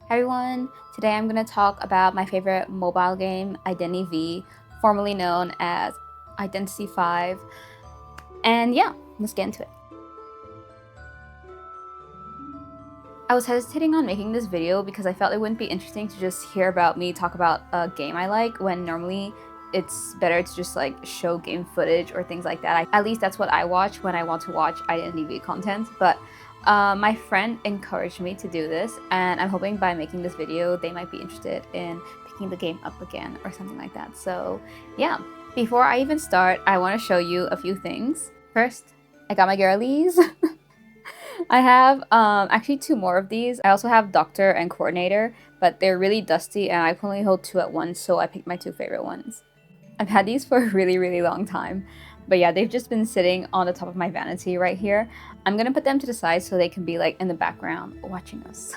Hi everyone, today I'm going to talk about my favorite mobile game, Identity, formerly known as Identity 5. And yeah, let's get into it. I was hesitating on making this video because I felt it wouldn't be interesting to just hear about me talk about a game I like when normally it's better to just like show game footage or things like that. At least that's what I watch when I want to watch Identity content. But my friend encouraged me to do this, and I'm hoping by making this video they might be interested in picking the game up again or something like that. So yeah, before I even start, I want to show you a few things. First, I got my girlies. I have actually two more of these. I also have Doctor and Coordinator, but they're really dusty and I can only hold two at once, so I picked my two favorite ones. I've had these for a really long time, but yeah, they've just been sitting on the top of my vanity right here. I'm gonna put them to the side so they can be like in the background watching us.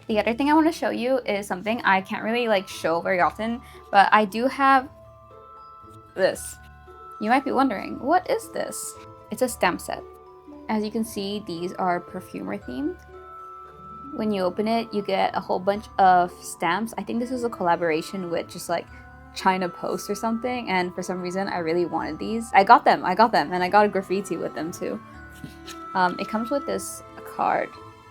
The other thing I want to show you is something I can't really like show very often, but I do have this. You might be wondering, what is this? It's a stamp set. As you can see, these are perfumer themed. When you open it, you get a whole bunch of stamps. I think this is a collaboration with just like China Post or something, and for some reason I really wanted these. I got them, and I got a graffiti with them too. It comes with this card.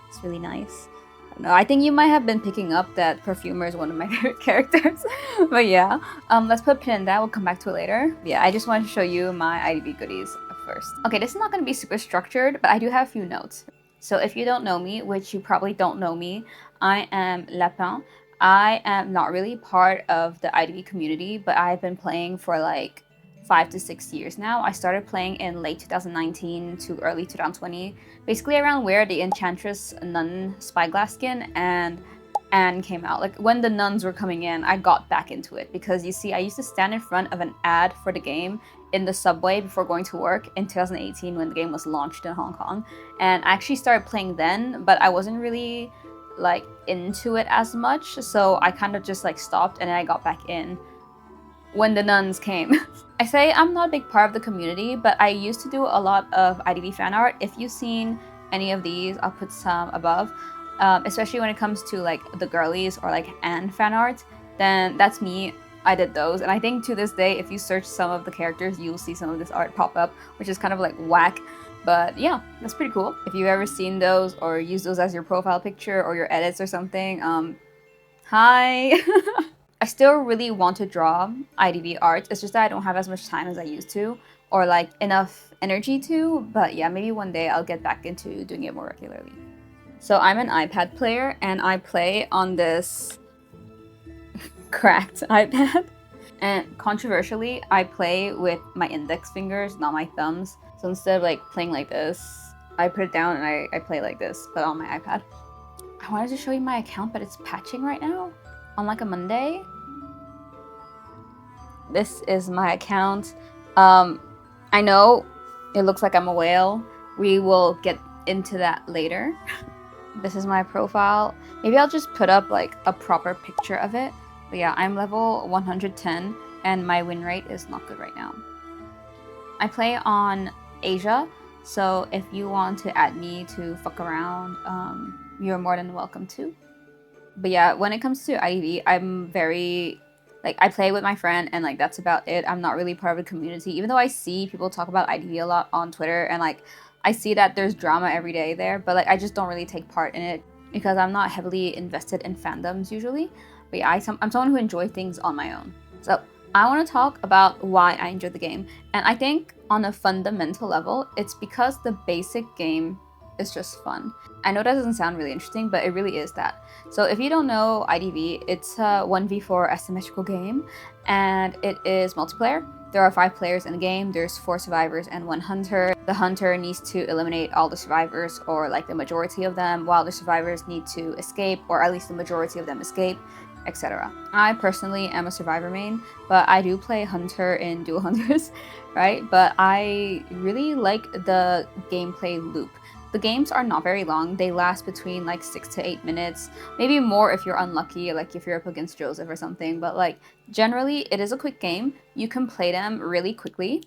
It's really nice. I don't know, I think you might have been picking up that Perfumer is one of my favorite characters. But yeah, let's put a pin in that. We'll come back to it later. Yeah, I just wanted to show you my IDB goodies first. Okay, this is not going to be super structured, but I do have a few notes. So if you don't know me, which you probably don't know me, I am Lapin. I am not really part of the IDB community, but I've been playing for like 5 to 6 years now. I started playing in late 2019 to early 2020, basically around where the Enchantress Nun Spyglass skin and Anne came out. Like when the nuns were coming in, I got back into it because you see, I used to stand in front of an ad for the game in the subway before going to work in 2018 when the game was launched in Hong Kong. And I actually started playing then, but I wasn't really like into it as much, so I kind of just like stopped and then I got back in when the nuns came. I say I'm not a big part of the community, but I used to do a lot of IDB fan art. If you've seen any of these, I'll put some above. Especially when it comes to like the girlies or like Anne fan art, then that's me. I did those, and I think to this day, if you search some of the characters, you'll see some of this art pop up, which is kind of like whack. But yeah, that's pretty cool. If you've ever seen those or used those as your profile picture or your edits or something, hi. I still really want to draw IDB art. It's just that I don't have as much time as I used to, or like enough energy to. But yeah, maybe one day I'll get back into doing it more regularly. So I'm an iPad player, and I play on this cracked iPad. And controversially, I play with my index fingers, not my thumbs. So instead of like playing like this, I put it down and I play like this, but on my iPad. I wanted to show you my account, but it's patching right now on like a Monday. This is my account. I know it looks like I'm a whale. We will get into that later. This is my profile. Maybe I'll just put up like a proper picture of it. But yeah, I'm level 110 and my win rate is not good right now. I play on Asia, so if you want to add me to fuck around, you're more than welcome to. But yeah, when it comes to IDV, I'm very like, I play with my friend and like that's about it. I'm not really part of the community, even though I see people talk about IDV a lot on Twitter, and like I see that there's drama every day there, but like I just don't really take part in it because I'm not heavily invested in fandoms usually. But yeah, I'm someone who enjoys things on my own. So I want to talk about why I enjoy the game. And I think on a fundamental level, it's because the basic game is just fun. I know that doesn't sound really interesting, but it really is that. So if you don't know IDV, it's a 1v4 asymmetrical game, and it is multiplayer. There are 5 players in the game. There's 4 survivors and 1 hunter. The hunter needs to eliminate all the survivors, or like the majority of them, while the survivors need to escape, or at least the majority of them escape, etc. I personally am a survivor main, but I do play hunter in dual hunters, right? But I really like the gameplay loop. The games are not very long. They last between like 6 to 8 minutes, maybe more if you're unlucky, like if you're up against Joseph or something. But like generally, it is a quick game. You can play them really quickly.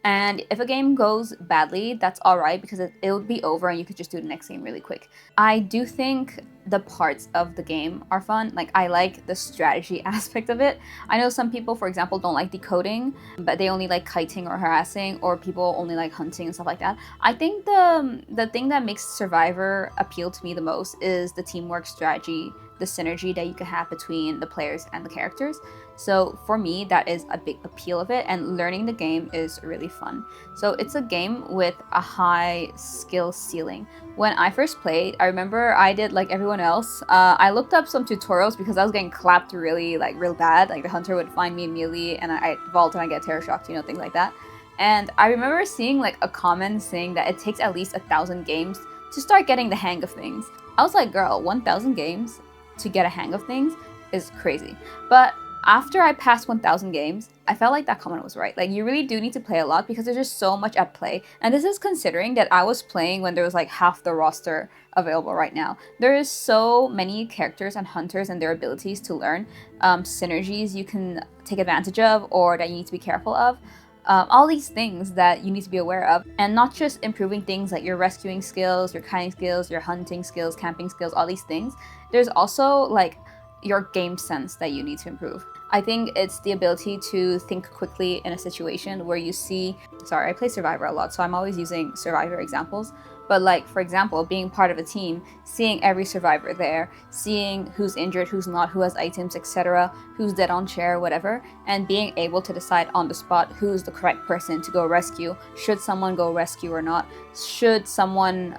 And if a game goes badly, that's all right because it'll be over and you could just do the next game really quick. I do think the parts of the game are fun. Like, I like the strategy aspect of it. I know some people, for example, don't like decoding, but they only like kiting or harassing, or people only like hunting and stuff like that. I think the thing that makes Survivor appeal to me the most is the teamwork strategy, the synergy that you can have between the players and the characters. So for me, that is a big appeal of it, and learning the game is really fun. So it's a game with a high skill ceiling. When I first played, I remember I did like everyone else. I looked up some tutorials because I was getting clapped real bad. Like the hunter would find me immediately, and I vault and I get terror shocked, things like that. And I remember seeing like a comment saying that it takes at least 1,000 games to start getting the hang of things. I was like, girl, 1,000 games to get a hang of things is crazy. But after I passed 1,000 games, I felt like that comment was right. Like, you really do need to play a lot because there's just so much at play. And this is considering that I was playing when there was like half the roster available right now. There is so many characters and hunters and their abilities to learn, synergies you can take advantage of or that you need to be careful of. All these things that you need to be aware of, and not just improving things like your rescuing skills, your kiting skills, your hunting skills, camping skills, all these things. There's also like your game sense that you need to improve. I think it's the ability to think quickly in a situation where you see, I play Survivor a lot, so I'm always using Survivor examples. But like, for example, being part of a team, seeing every survivor there, seeing who's injured, who's not, who has items, etc., who's dead on chair, whatever, and being able to decide on the spot who's the correct person to go rescue. Should someone go rescue or not? Should someone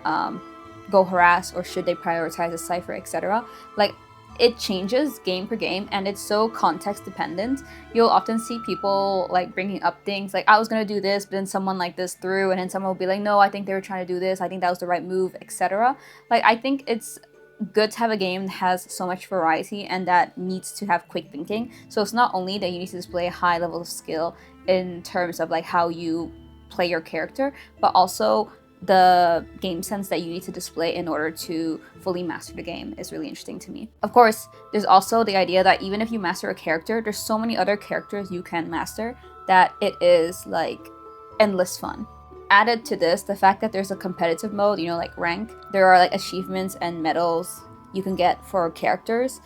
go harass, or should they prioritize a cipher, etc.? Like, it changes game per game, and it's so context dependent. You'll often see people like bringing up things like, I was gonna do this, but then someone like this threw, and then someone will be like, no, I think they were trying to do this, I think that was the right move, etc. Like, I think it's good to have a game that has so much variety and that needs to have quick thinking. So it's not only that you need to display a high level of skill in terms of like how you play your character, but also the game sense that you need to display in order to fully master the game is really interesting to me. Of course, there's also the idea that even if you master a character, there's so many other characters you can master that it is like endless fun. Added to this, the fact that there's a competitive mode, like rank, there are like achievements and medals you can get for characters.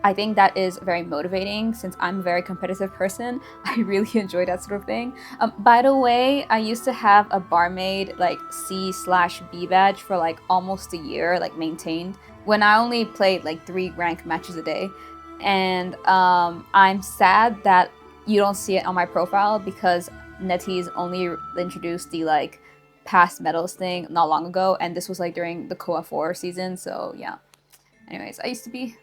I think that is very motivating since I'm a very competitive person. I really enjoy that sort of thing. By the way, I used to have a barmaid like C/B badge for like almost a year, like maintained, when I only played like 3 rank matches a day. And I'm sad that you don't see it on my profile because NetEase only introduced the like past medals thing not long ago, and this was like during the KOA 4 season, so yeah. Anyways, I used to be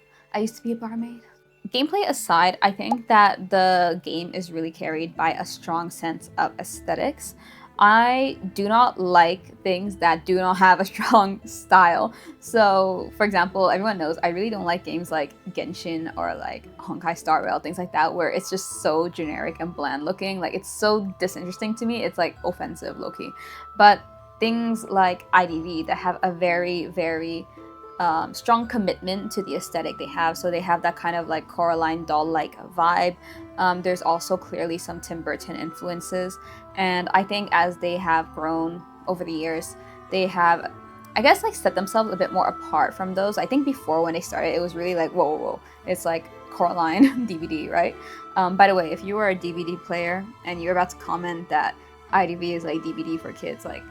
a barmaid. Gameplay aside, I think that the game is really carried by a strong sense of aesthetics. I do not like things that do not have a strong style. So, for example, everyone knows I really don't like games like Genshin or like Honkai Star Rail, things like that, where it's just so generic and bland looking. Like, it's so disinteresting to me. It's like offensive, low-key. But things like IDV that have a very, very strong commitment to the aesthetic they have. So they have that kind of like Coraline doll-like vibe. There's also clearly some Tim Burton influences. And I think as they have grown over the years, they have, I guess, like set themselves a bit more apart from those. I think before when they started, it was really like, whoa, whoa, whoa. It's like Coraline DVD, right? By the way, if you were a DVD player and you're about to comment that IDV is like DVD for kids, like,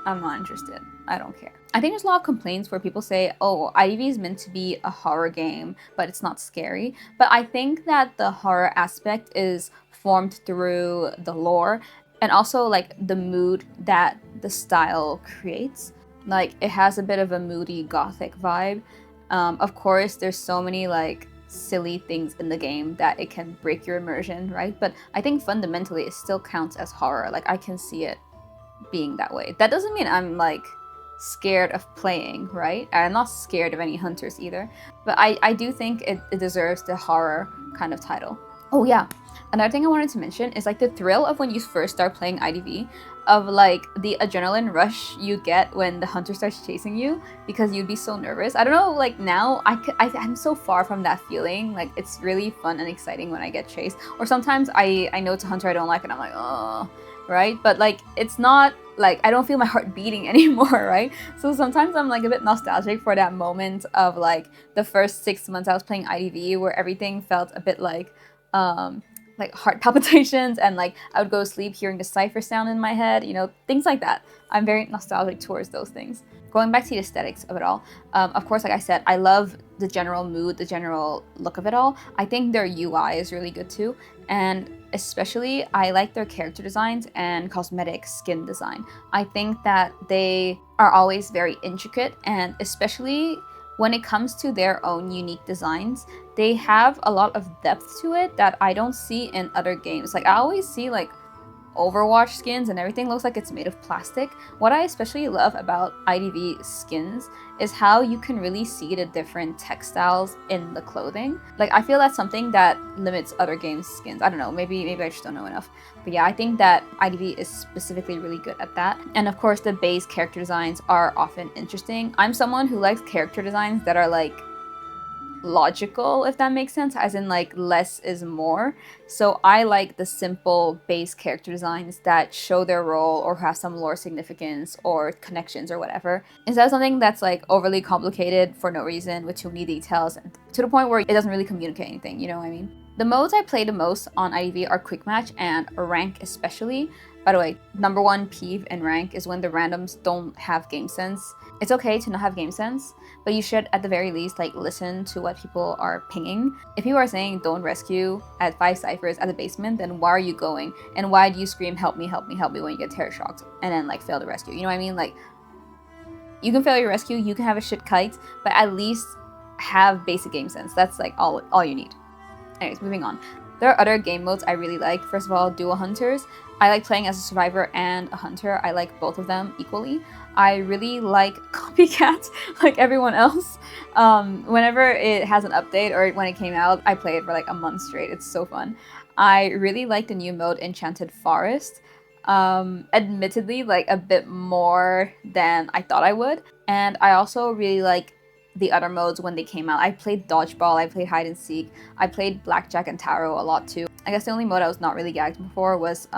I'm not interested. I don't care. I think there's a lot of complaints where people say, oh, IDV is meant to be a horror game, but it's not scary. But I think that the horror aspect is formed through the lore and also like the mood that the style creates. Like, it has a bit of a moody gothic vibe. Of course, there's so many like silly things in the game that it can break your immersion, right? But I think fundamentally it still counts as horror. Like, I can see it being that way. That doesn't mean I'm like scared of playing, right? I'm not scared of any hunters either, but I do think it deserves the horror kind of title. Oh yeah, another thing I wanted to mention is like the thrill of when you first start playing IDV, of like the adrenaline rush you get when the hunter starts chasing you because you'd be so nervous. I don't know, like now I'm so far from that feeling. Like, it's really fun and exciting when I get chased, or sometimes I know it's a hunter I don't like and I'm like, oh. right? But like it's not like I don't feel my heart beating anymore, right? So sometimes I'm like a bit nostalgic for that moment of like the first 6 months I was playing IDV where everything felt a bit like heart palpitations, and like I would go to sleep hearing the cipher sound in my head, you know, things like that. I'm very nostalgic towards those things. Going back to the aesthetics of it all, of course, like I said, I love the general mood, the general look of it all. I think their UI is really good too, and especially I like their character designs and cosmetic skin design. I think that they are always very intricate, and especially when it comes to their own unique designs, they have a lot of depth to it that I don't see in other games. Like I always see like Overwatch skins and everything looks like it's made of plastic. What I especially love about IDV skins is how you can really see the different textiles in the clothing. Like I feel that's something that limits other games' skins. I don't know, maybe I just don't know enough. But yeah, I think that IDV is specifically really good at that. And of course the base character designs are often interesting. I'm someone who likes character designs that are like logical, if that makes sense, as in like less is more. So I like the simple base character designs that show their role or have some lore significance or connections or whatever, instead of something that's like overly complicated for no reason with too many details to the point where it doesn't really communicate anything, you know what I mean? The modes I play the most on IDV are quick match and rank especially. By the way, number one peeve in rank is when the randoms don't have game sense. It's okay to not have game sense, but you should at the very least like listen to what people are pinging. If people are saying don't rescue at 5 ciphers at the basement, then why are you going? And why do you scream help me, help me, help me when you get terror shocked and then like fail to rescue? You know what I mean? Like you can fail your rescue, you can have a shit kite, but at least have basic game sense. That's like all you need. Anyways, moving on. There are other game modes I really like. First of all, dual hunters. I like playing as a survivor and a hunter. I like both of them equally. I really like copycat like everyone else. Whenever it has an update or when it came out, I play it for like a month straight. It's so fun. I really like the new mode Enchanted Forest. Admittedly, like a bit more than I thought I would. And I also really like the other modes when they came out. I played dodgeball, I played hide and seek, I played blackjack and tarot a lot too. I guess the only mode I was not really gagged before was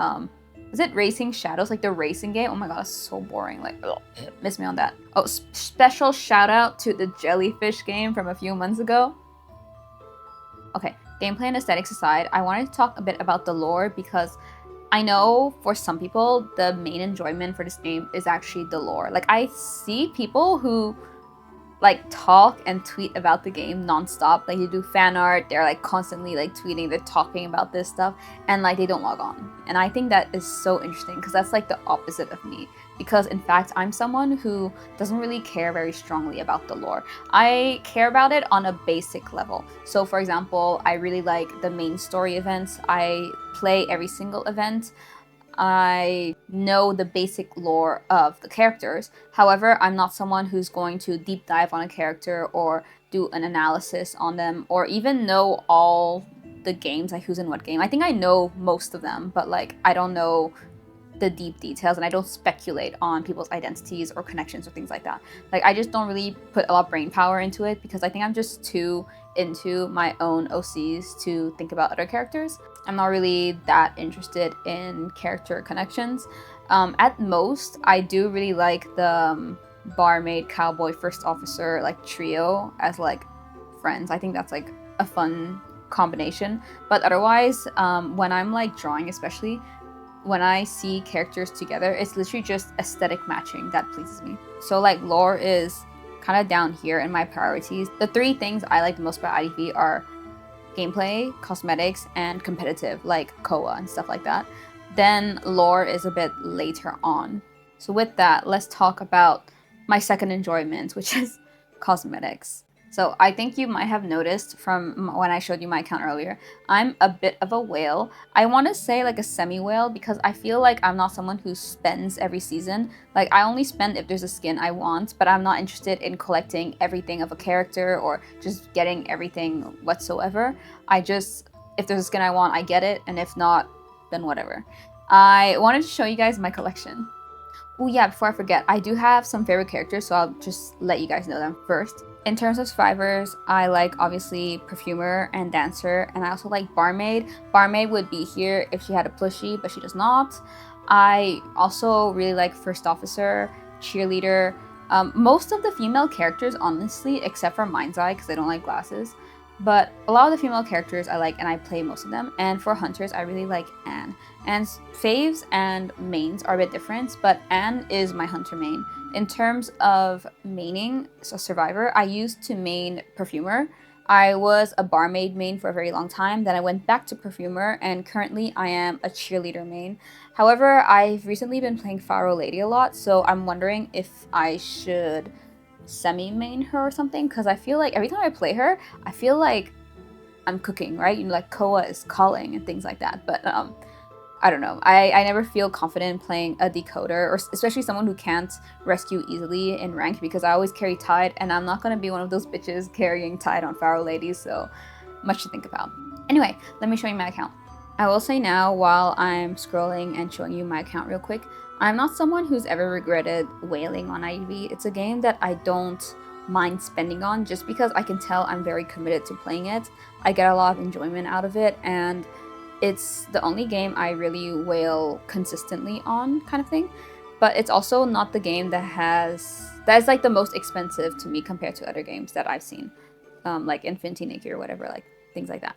it Racing Shadows, like the racing game? Oh my god, it's so boring. Like, ugh, miss me on that. Oh, special shout out to the jellyfish game from a few months ago. Okay, gameplay and aesthetics aside, I wanted to talk a bit about the lore because I know for some people the main enjoyment for this game is actually the lore. Like I see people who like talk and tweet about the game nonstop. Like you do fan art, they're like constantly like tweeting, they're talking about this stuff, and like they don't log on. And I think that is so interesting because that's like the opposite of me. Because in fact, I'm someone who doesn't really care very strongly about the lore. I care about it on a basic level. So for example, I really like the main story events. I play every single event. I know the basic lore of the characters. However, I'm not someone who's going to deep dive on a character or do an analysis on them or even know all the games, like who's in what game. I think I know most of them, but like I don't know the deep details and I don't speculate on people's identities or connections or things like that. Like I just don't really put a lot of brain power into it because I think I'm just too into my own OCs to think about other characters. I'm not really that interested in character connections. At most, I do really like the barmaid, cowboy, first officer like trio as like friends. I think that's like a fun combination. But otherwise, when I'm like drawing especially, when I see characters together, it's literally just aesthetic matching that pleases me. So like lore is kind of down here in my priorities. The 3 things I like the most about IDV are gameplay, cosmetics, and competitive, like Koa and stuff like that. Then lore is a bit later on. So with that, let's talk about my second enjoyment, which is cosmetics. So I think you might have noticed from when I showed you my account earlier, I'm a bit of a whale. I want to say like a semi-whale because I feel like I'm not someone who spends every season. Like I only spend if there's a skin I want, but I'm not interested in collecting everything of a character or just getting everything whatsoever. If there's a skin I want, I get it, and if not, then whatever. I wanted to show you guys my collection. Oh yeah, before I forget, I do have some favorite characters, so I'll just let you guys know them first. In terms of survivors, I like obviously Perfumer and Dancer, and I also like Barmaid. Barmaid would be here if she had a plushie, but she does not. I also really like First Officer, Cheerleader, most of the female characters, honestly, except for Mind's Eye, because I don't like glasses. But a lot of the female characters I like, and I play most of them. And for hunters, I really like Anne. Anne's faves and mains are a bit different, but Anne is my hunter main. In terms of maining, so Survivor, I used to main Perfumer. I was a barmaid main for a very long time, then I went back to Perfumer, and currently I am a cheerleader main. However, I've recently been playing Pharaoh Lady a lot, so I'm wondering if I should semi-main her or something, because I feel like every time I play her, I feel like I'm cooking, right? You know, like Koa is calling and things like that, but I don't know. I never feel confident playing a decoder, or especially someone who can't rescue easily in rank, because I always carry Tide, and I'm not going to be one of those bitches carrying Tide on Pharaoh Ladies, so much to think about. Anyway, let me show you my account. I will say now, while I'm scrolling and showing you my account real quick, I'm not someone who's ever regretted whaling on IV. It's a game that I don't mind spending on just because I can tell I'm very committed to playing it. I get a lot of enjoyment out of it, and it's the only game I really whale consistently on, kind of thing. But it's also not the game that is like the most expensive to me compared to other games that I've seen, like Infinity Nikki or whatever, like things like that.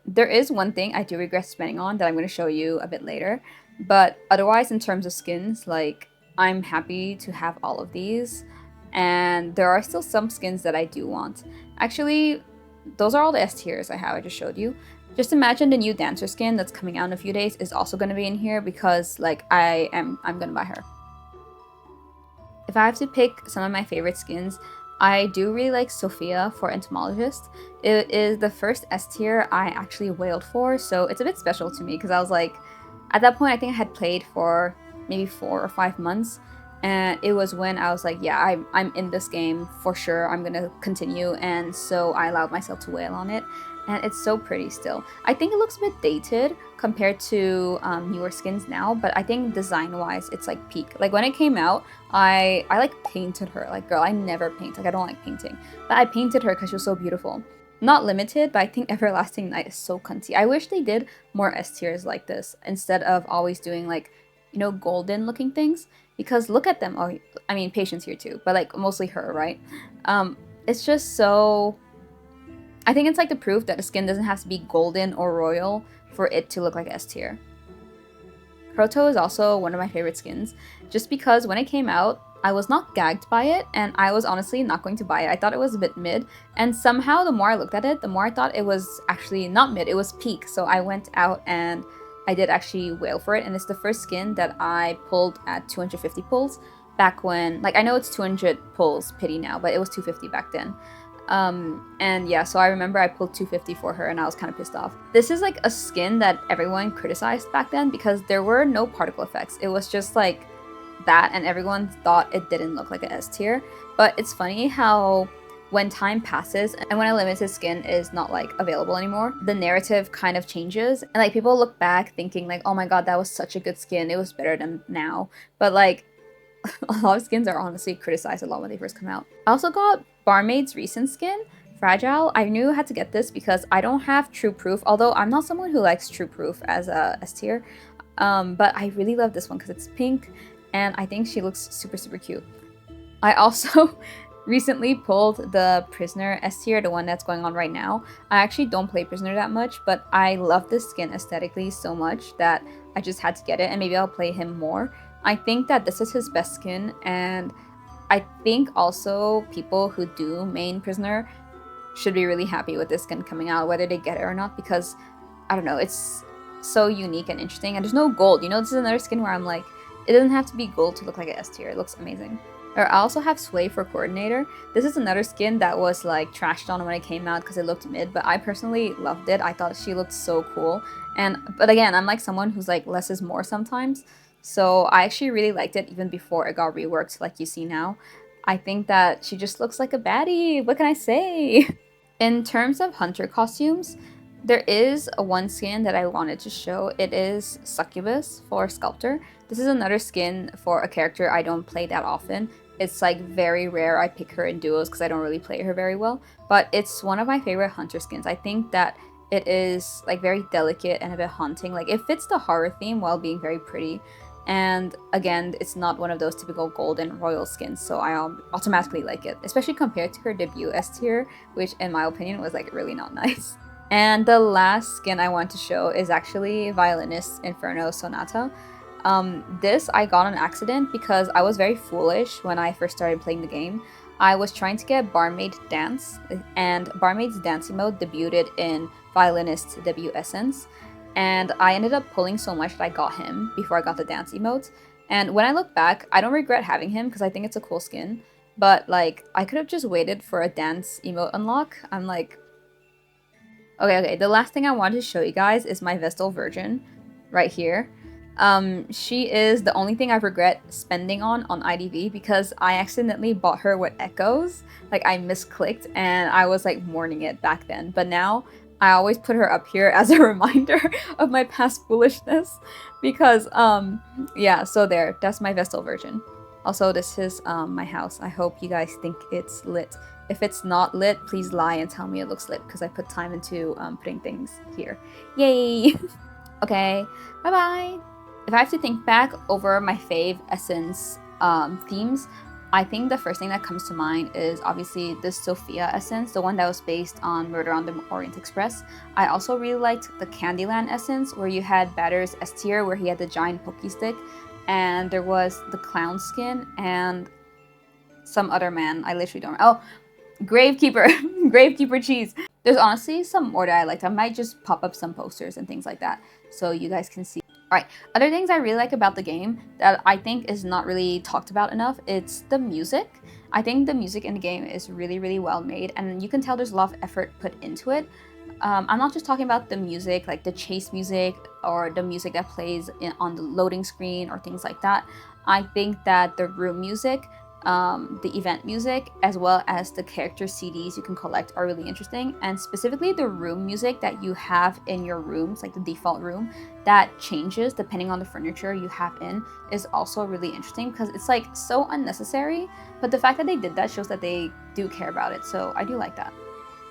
There is one thing I do regret spending on that I'm going to show you a bit later, but otherwise, in terms of skins, like, I'm happy to have all of these, and there are still some skins that I do want. Actually, those are all the S tiers I have, I just showed you. Just imagine the new dancer skin that's coming out in a few days is also going to be in here, because like I'm going to buy her. If I have to pick some of my favorite skins, I do really like Sophia for Entomologist. It is the first S tier I actually whaled for, so it's a bit special to me, because I was like, at that point I think I had played for maybe 4 or 5 months, and it was when I was like, yeah, I'm in this game for sure, I'm gonna continue, and so I allowed myself to whale on it. And it's so pretty still. I think it looks a bit dated compared to newer skins now, but I think design-wise, it's like peak. Like when it came out, I like painted her. Like, girl, I never paint. Like, I don't like painting. But I painted her because she was so beautiful. Not limited, but I think Everlasting Night is so cunty. I wish they did more S tiers like this instead of always doing like, you know, golden looking things. Because look at them. Oh, I mean, Patience here too, but like mostly her, right? It's just so... I think it's like the proof that the skin doesn't have to be golden or royal for it to look like S tier. Kroto is also one of my favorite skins, just because when it came out, I was not gagged by it, and I was honestly not going to buy it. I thought it was a bit mid, and somehow the more I looked at it, the more I thought it was actually not mid, it was peak. So I went out and I did actually whale for it, and it's the first skin that I pulled at 250 pulls back when, like, I know it's 200 pulls pity now, but it was 250 back then. And yeah, so I remember I pulled 250 for her, and I was kind of pissed off. This is like a skin that everyone criticized back then because there were no particle effects. It was just like that, and everyone thought it didn't look like an S tier. But it's funny how when time passes and when a limited skin is not like available anymore, the narrative kind of changes, and like people look back thinking like, oh my god, that was such a good skin, it was better than now. But like a lot of skins are honestly criticized a lot when they first come out. I also got Barmaid's recent skin, Fragile. I knew I had to get this because I don't have True Proof, although I'm not someone who likes True Proof as a S tier. But I really love this one because it's pink, and I think she looks super, super cute. I also recently pulled the Prisoner S tier, the one that's going on right now. I actually don't play Prisoner that much, but I love this skin aesthetically so much that I just had to get it, and maybe I'll play him more. I think that this is his best skin, and I think also people who do main Prisoner should be really happy with this skin coming out, whether they get it or not, because, I don't know, it's so unique and interesting, and there's no gold. You know, this is another skin where I'm like, it doesn't have to be gold to look like an S tier. It looks amazing. Or I also have Sway for Coordinator. This is another skin that was like trashed on when it came out because it looked mid, but I personally loved it. I thought she looked so cool. But again, I'm like someone who's like less is more sometimes. So I actually really liked it even before it got reworked like you see now. I think that she just looks like a baddie. What can I say? In terms of hunter costumes, there is a one skin that I wanted to show. It is Succubus for Sculptor. This is another skin for a character I don't play that often. It's like very rare I pick her in duos because I don't really play her very well. But it's one of my favorite hunter skins. I think that It is like very delicate and a bit haunting. Like it fits the horror theme while being very pretty. And again, it's not one of those typical golden royal skins, so I automatically like it, especially compared to her debut S tier, which in my opinion was like really not nice. And the last skin I want to show is actually Violinist Inferno Sonata. This I got on accident because I was very foolish when I first started playing the game. I was trying to get Barmaid Dance, and Barmaid's Dancing mode debuted in Violinist's debut Essence, and I ended up pulling so much that I got him before I got the dance emotes. And when I look back, I don't regret having him because I think it's a cool skin, but like, I could have just waited for a dance emote unlock. I'm like, okay, the last thing I wanted to show you guys is my Vestal Virgin right here. She is the only thing I regret spending on IDV because I accidentally bought her with echoes. Like I misclicked and I was like mourning it back then. But now I always put her up here as a reminder of my past foolishness because yeah, so there, that's my Vestal Virgin. Also, this is my house. I hope you guys think it's lit. If it's not lit, please lie and tell me it looks lit because I put time into putting things here. Yay! Okay, bye-bye! If I have to think back over my fave Essence themes, I think the first thing that comes to mind is obviously the Sophia Essence, the one that was based on Murder on the Orient Express. I also really liked the Candyland Essence, where you had Batter's S tier, where he had the giant pokey stick, and there was the clown skin and some other man. I literally don't. Oh, Gravekeeper, Gravekeeper cheese. There's honestly some more that I liked. I might just pop up some posters and things like that so you guys can see. Alright, other things I really like about the game that I think is not really talked about enough, it's the music. I think the music in the game is really, really well made, and you can tell there's a lot of effort put into it. I'm not just talking about the music, like the chase music or the music that plays on the loading screen or things like that. I think that the room music, the event music, as well as the character CDs you can collect are really interesting, and specifically the room music that you have in your rooms, like the default room, that changes depending on the furniture you have in, is also really interesting because it's like so unnecessary, but the fact that they did that shows that they do care about it, so I do like that.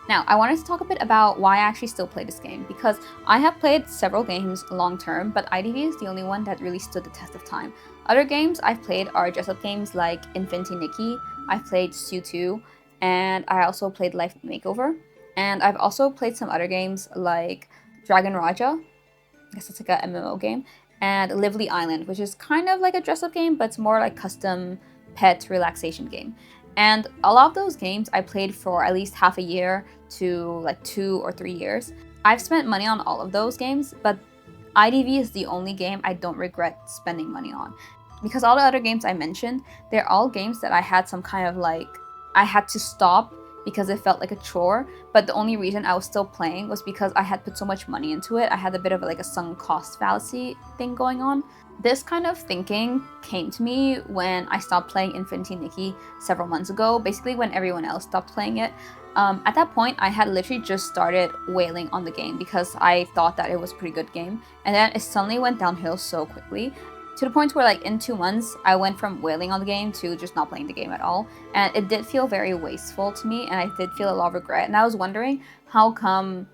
Now, I wanted to talk a bit about why I actually still play this game, because I have played several games long term, but IDV is the only one that really stood the test of time. Other games I've played are dress-up games like Infinity Nikki, I've played Sue 2, and I also played Life Makeover. And I've also played some other games like Dragon Raja, I guess it's like a MMO game, and Lively Island, which is kind of like a dress-up game, but it's more like custom pet relaxation game. And a lot of those games I played for at least half a year to like 2 or 3 years. I've spent money on all of those games, but IDV is the only game I don't regret spending money on. Because all the other games I mentioned, they're all games that I had some kind of like, I had to stop because it felt like a chore, but the only reason I was still playing was because I had put so much money into it. I had a bit of like a sunk cost fallacy thing going on. This kind of thinking came to me when I stopped playing Infinity Nikki several months ago, basically when everyone else stopped playing it. At that point, I had literally just started wailing on the game because I thought that it was a pretty good game, and then it suddenly went downhill so quickly, to the point where like in 2 months, I went from wailing on the game to just not playing the game at all, and it did feel very wasteful to me, and I did feel a lot of regret, and I was wondering how come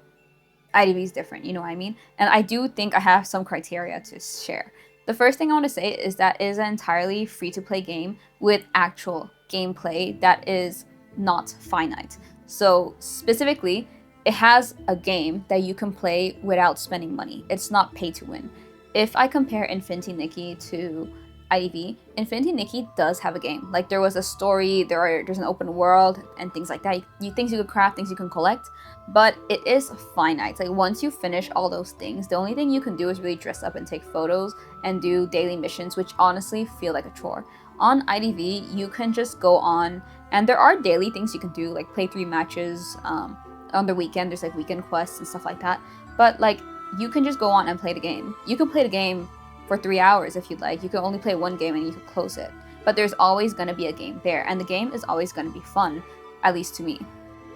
IDV is different, you know what I mean? And I do think I have some criteria to share. The first thing I want to say is that it is an entirely free-to-play game with actual gameplay that is not finite. So specifically, it has a game that you can play without spending money. It's not pay to win. If I compare Infinity Nikki to IDV, Infinity Nikki does have a game. Like there was a story, there's an open world and things like that. Things you could craft, things you can collect, but it is finite. Like once you finish all those things, the only thing you can do is really dress up and take photos and do daily missions, which honestly feel like a chore. On IDV, you can just go on, and there are daily things you can do, like play 3 matches on the weekend. There's like weekend quests and stuff like that. But like you can just go on and play the game. You can play the game for 3 hours if you'd like. You can only play one game and you can close it. But there's always going to be a game there, and the game is always going to be fun, at least to me.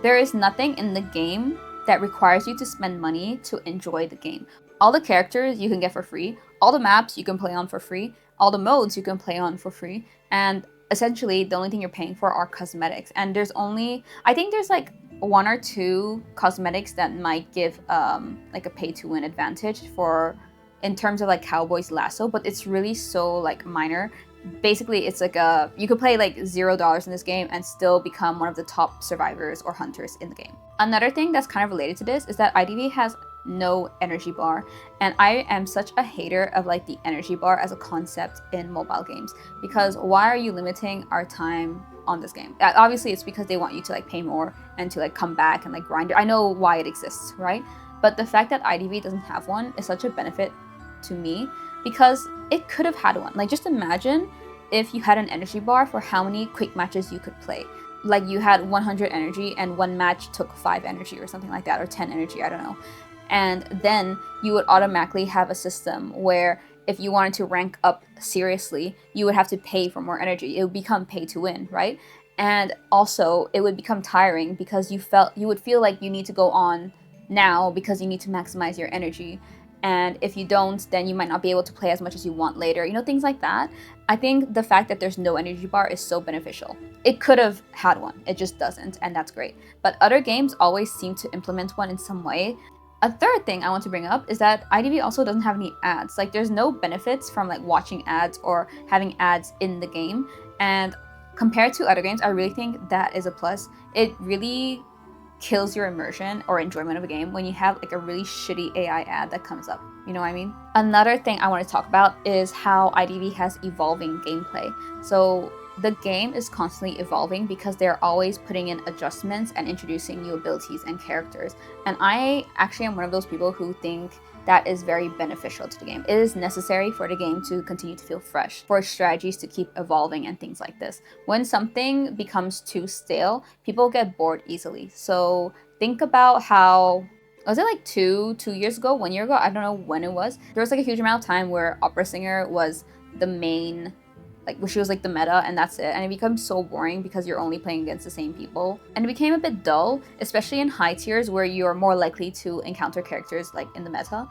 There is nothing in the game that requires you to spend money to enjoy the game. All the characters you can get for free, all the maps you can play on for free, all the modes you can play on for free, and essentially the only thing you're paying for are cosmetics. And there's only, I think there's like one or two cosmetics that might give like a pay to win advantage for in terms of like Cowboy's Lasso, but it's really so like minor. Basically, it's like you could play like $0 in this game and still become one of the top survivors or hunters in the game. Another thing that's kind of related to this is that IDV has no energy bar, and I am such a hater of like the energy bar as a concept in mobile games, because why are you limiting our time on this game? Obviously it's because they want you to like pay more and to like come back and like grind it. I know why it exists, right? But the fact that IDV doesn't have one is such a benefit to me, because it could have had one. Like, just imagine if you had an energy bar for how many quick matches you could play. Like, you had 100 energy and one match took 5 energy or something like that, or 10 energy, I don't know. And then you would automatically have a system where if you wanted to rank up seriously, you would have to pay for more energy. It would become pay to win, right? And also it would become tiring because you would feel like you need to go on now because you need to maximize your energy. And if you don't, then you might not be able to play as much as you want later. You know, things like that. I think the fact that there's no energy bar is so beneficial. It could have had one, it just doesn't, and that's great. But other games always seem to implement one in some way. A third thing I want to bring up is that IDV also doesn't have any ads. Like, there's no benefits from like watching ads or having ads in the game. And compared to other games, I really think that is a plus. It really kills your immersion or enjoyment of a game when you have like a really shitty AI ad that comes up. You know what I mean? Another thing I want to talk about is how IDV has evolving gameplay. So the game is constantly evolving because they're always putting in adjustments and introducing new abilities and characters. And I actually am one of those people who think that is very beneficial to the game. It is necessary for the game to continue to feel fresh, for strategies to keep evolving and things like this. When something becomes too stale, people get bored easily. So think about how, was it like two years ago, 1 year ago? I don't know when it was. There was like a huge amount of time where Opera Singer was the main, like, she was like the meta and that's it. And it becomes so boring because you're only playing against the same people. And it became a bit dull, especially in high tiers where you're more likely to encounter characters like in the meta,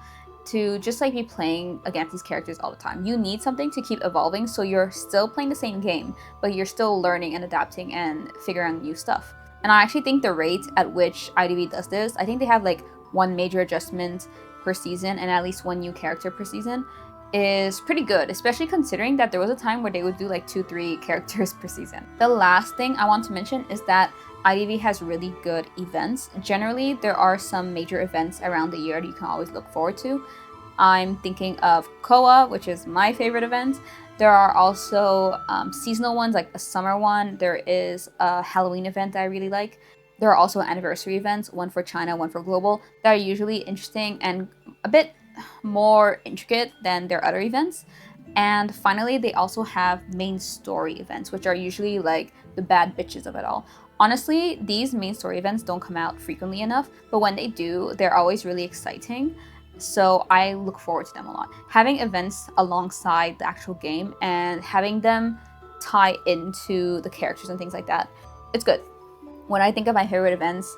to just like be playing against these characters all the time. You need something to keep evolving so you're still playing the same game, but you're still learning and adapting and figuring out new stuff. And I actually think the rate at which IDV does this, I think they have like one major adjustment per season and at least one new character per season, is pretty good, especially considering that there was a time where they would do like 2-3 characters per season. The last thing I want to mention is that IDV has really good events. Generally, there are some major events around the year that you can always look forward to. I'm thinking of KOA, which is my favorite event. There are also seasonal ones, like a summer one. There is a Halloween event that I really like. There are also anniversary events, one for China, one for global, that are usually interesting and a bit more intricate than their other events. And finally, they also have main story events, which are usually like the bad bitches of it all. Honestly, these main story events don't come out frequently enough, but when they do, they're always really exciting. So I look forward to them a lot. Having events alongside the actual game and having them tie into the characters and things like that, it's good. When I think of my favorite events,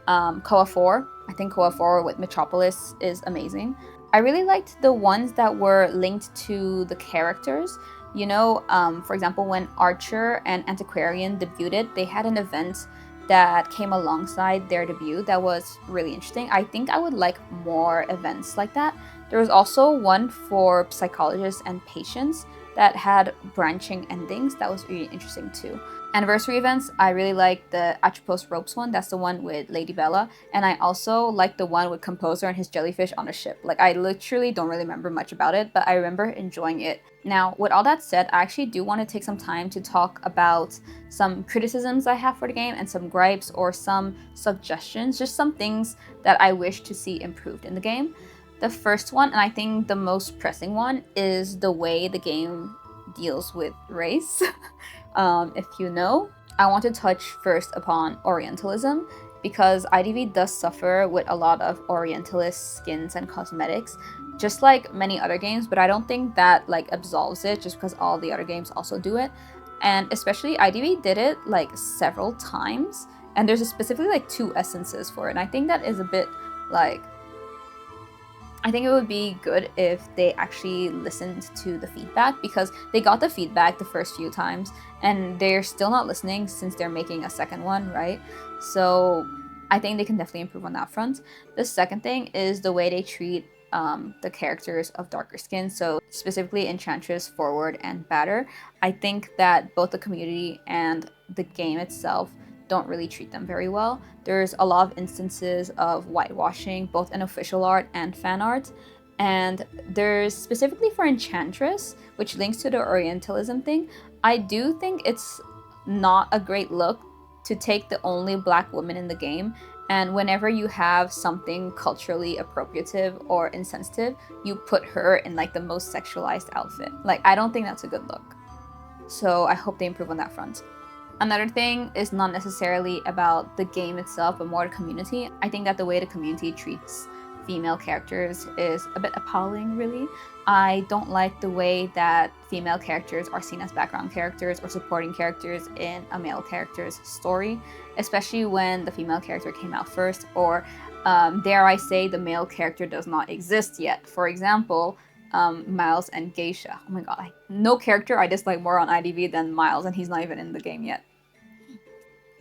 KOA 4, I think KOA 4 with Metropolis is amazing. I really liked the ones that were linked to the characters. You know, for example, when Archer and Antiquarian debuted, they had an event that came alongside their debut that was really interesting. I think I would like more events like that. There was also one for psychologists and patients that had branching endings that was really interesting too. Anniversary events, I really like the Atropos Ropes one. That's the one with Lady Bella. And I also like the one with Composer and his jellyfish on a ship. Like, I literally don't really remember much about it, but I remember enjoying it. Now, with all that said, I actually do want to take some time to talk about some criticisms I have for the game and some gripes or some suggestions, just some things that I wish to see improved in the game. The first one, and I think the most pressing one, is the way the game deals with race. If you know, I want to touch first upon Orientalism, because IDV does suffer with a lot of Orientalist skins and cosmetics, just like many other games, but I don't think that like absolves it just because all the other games also do it. And especially IDV did it like several times, and there's specifically like 2 essences for it, and I think that is a bit like, I think it would be good if they actually listened to the feedback, because they got the feedback the first few times and they're still not listening since they're making a second one, right? So I think they can definitely improve on that front. The second thing is the way they treat the characters of darker skin, so specifically Enchantress, Forward, and Batter. I think that both the community and the game itself don't really treat them very well. There's a lot of instances of whitewashing, both in official art and fan art. And there's specifically for Enchantress, which links to the Orientalism thing. I do think it's not a great look to take the only black woman in the game, and whenever you have something culturally appropriative or insensitive, you put her in like the most sexualized outfit. Like, I don't think that's a good look. So I hope they improve on that front. Another thing is not necessarily about the game itself, but more the community. I think that the way the community treats female characters is a bit appalling, really. I don't like the way that female characters are seen as background characters or supporting characters in a male character's story, especially when the female character came out first, or dare I say, the male character does not exist yet. For example, Miles and Geisha. Oh my god, no character I dislike more on IDV than Miles, and he's not even in the game yet.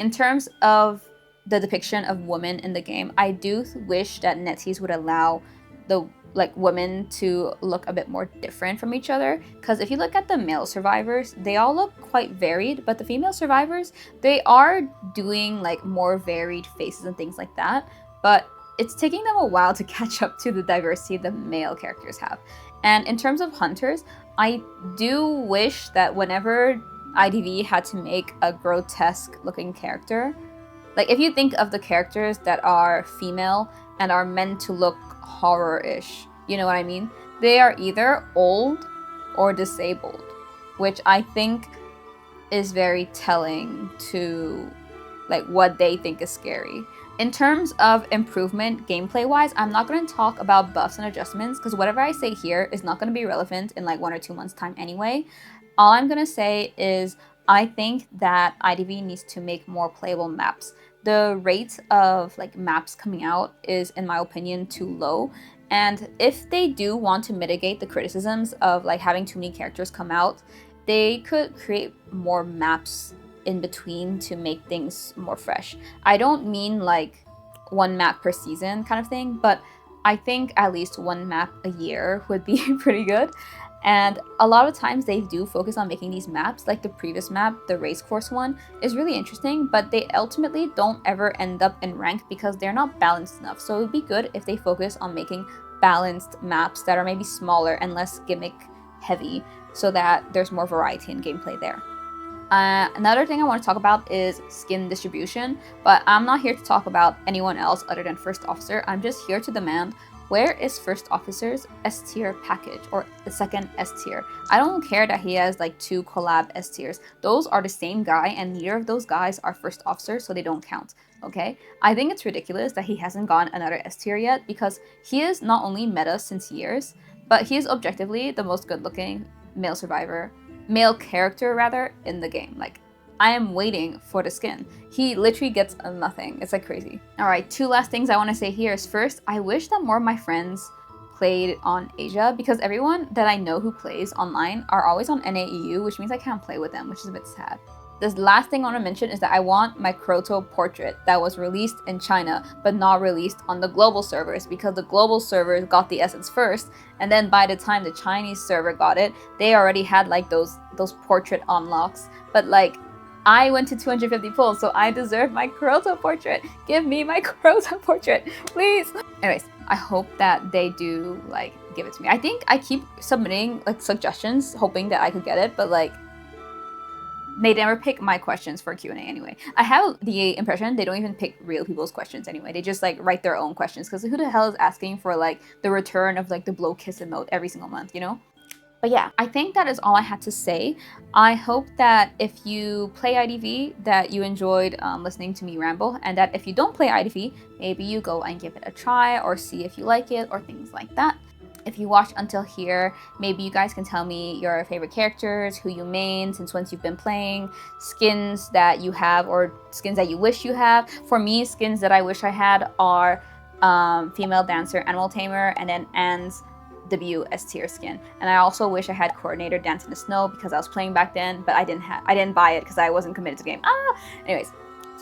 In terms of the depiction of women in the game, I do wish that NetEase would allow the women to look a bit more different from each other, because if you look at the male survivors, they all look quite varied, but the female survivors, they are doing like more varied faces and things like that, but it's taking them a while to catch up to the diversity the male characters have. And in terms of hunters, I do wish that whenever IDV had to make a grotesque looking character, like if you think of the characters that are female and are meant to look horror-ish, you know what I mean? They are either old or disabled, which I think is very telling to like what they think is scary. In terms of improvement gameplay-wise, I'm not going to talk about buffs and adjustments because whatever I say here is not going to be relevant in like 1 or 2 months time anyway. All I'm going to say is I think that IDV needs to make more playable maps. The rate of like maps coming out is, in my opinion, too low. And if they do want to mitigate the criticisms of like having too many characters come out, they could create more maps in between to make things more fresh. I don't mean like 1 map per season kind of thing, but I think at least 1 map a year would be pretty good. And a lot of times they do focus on making these maps, like the previous map, the race course one, is really interesting, but they ultimately don't ever end up in rank because they're not balanced enough. So it would be good if they focus on making balanced maps that are maybe smaller and less gimmick heavy so that there's more variety in gameplay there. Another thing I want to talk about is skin distribution, but I'm not here to talk about anyone else other than First Officer. I'm just here to demand, where is First Officer's S tier package or the second S tier? I don't care that he has like 2 collab S tiers. Those are the same guy and neither of those guys are First Officer, so they don't count, okay? I think it's ridiculous that he hasn't gotten another S tier yet because he is not only meta since years, but he is objectively the most good looking male character rather in the game. Like, I am waiting for the skin. He literally gets nothing. It's like crazy. All right, 2 last things I want to say here is first, I wish that more of my friends played on Asia because everyone that I know who plays online are always on NAEU, which means I can't play with them, which is a bit sad. This last thing I want to mention is that I want my Kroto portrait that was released in China but not released on the global servers because the global servers got the essence first, and then by the time the Chinese server got it, they already had like those portrait unlocks. But like, I went to 250 pulls, so I deserve my Kroto portrait. Give me my Kroto portrait, please. Anyways, I hope that they do like give it to me. I think I keep submitting like suggestions hoping that I could get it, but like they never pick my questions for Q&A anyway. I have the impression they don't even pick real people's questions anyway. They just like write their own questions because who the hell is asking for like the return of like the blow kiss emote every single month, you know? But yeah, I think that is all I had to say. I hope that if you play IDV, that you enjoyed listening to me ramble, and that if you don't play IDV, maybe you go and give it a try or see if you like it or things like that. If you watched until here, maybe you guys can tell me your favorite characters, who you main, since once you've been playing, skins that you have or skins that you wish you have. For me, skins that I wish I had are Female Dancer, Animal Tamer, and then Anne's debut S tier skin. And I also wish I had Coordinator Dance in the Snow because I was playing back then, but I didn't buy it because I wasn't committed to the game. Anyways,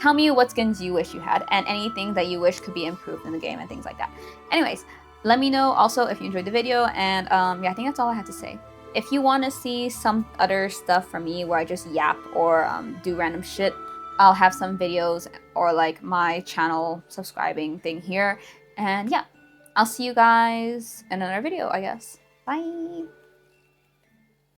Tell me what skins you wish you had and anything that you wish could be improved in the game and things like that. Anyways, let me know also if you enjoyed the video, and yeah, I think that's all I had to say. If you want to see some other stuff from me where I just yap or do random shit, I'll have some videos or like my channel subscribing thing here. And yeah, I'll see you guys in another video, I guess. Bye!